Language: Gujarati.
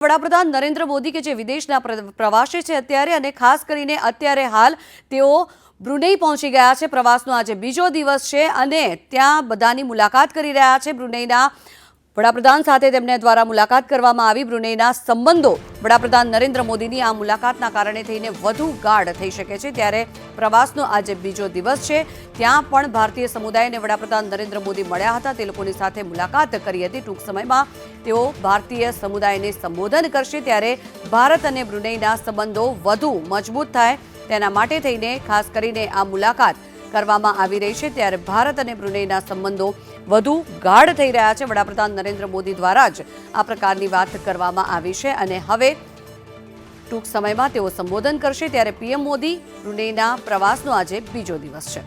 વડાપ્રધાન નરેન્દ્ર મોદી કે જે વિદેશના પ્રવાસે છે અત્યારે અને ખાસ કરીને અત્યારે હાલ તેઓ બ્રુનેઈ પહોંચી ગયા છે। પ્રવાસનો આજે બીજો દિવસ છે અને ત્યાં બધાની મુલાકાત કરી રહ્યા છે। બ્રુનેઈના વડાપ્રધાન સાથે તેમને દ્વારા મુલાકાત કરવામાં આવી। બ્રુનેઈના સંબંધો વડાપ્રધાન નરેન્દ્ર મોદીની આ મુલાકાતના કારણે થઈને વધુ ગાઢ થઈ શકે છે। ત્યારે પ્રવાસનો આજે બીજો દિવસ છે। ત્યાં પણ ભારતીય સમુદાયને વડાપ્રધાન નરેન્દ્ર મોદી મળ્યા હતા, તે લોકોની સાથે મુલાકાત કરી હતી। ટૂંક સમયમાં તેઓ ભારતીય સમુદાયને સંબોધન કરશે। ત્યારે ભારત અને બ્રુનેઈના સંબંધો વધુ મજબૂત થાય તેના માટે થઈને ખાસ કરીને આ મુલાકાત કરવામાં આવી રહી છે। ત્યારે ભારત અને બ્રુનેઈના સંબંધો વધુ ગાઢ થઈ રહ્યા છે। વડાપ્રધાન નરેન્દ્ર મોદી દ્વારા જ આ પ્રકારની વાત કરવામાં આવી છે અને હવે ટૂંક સમયમાં તેઓ સંબોધન કરશે। ત્યારે પીએમ મોદી બ્રુનેઈના પ્રવાસનો આજે બીજો દિવસ છે।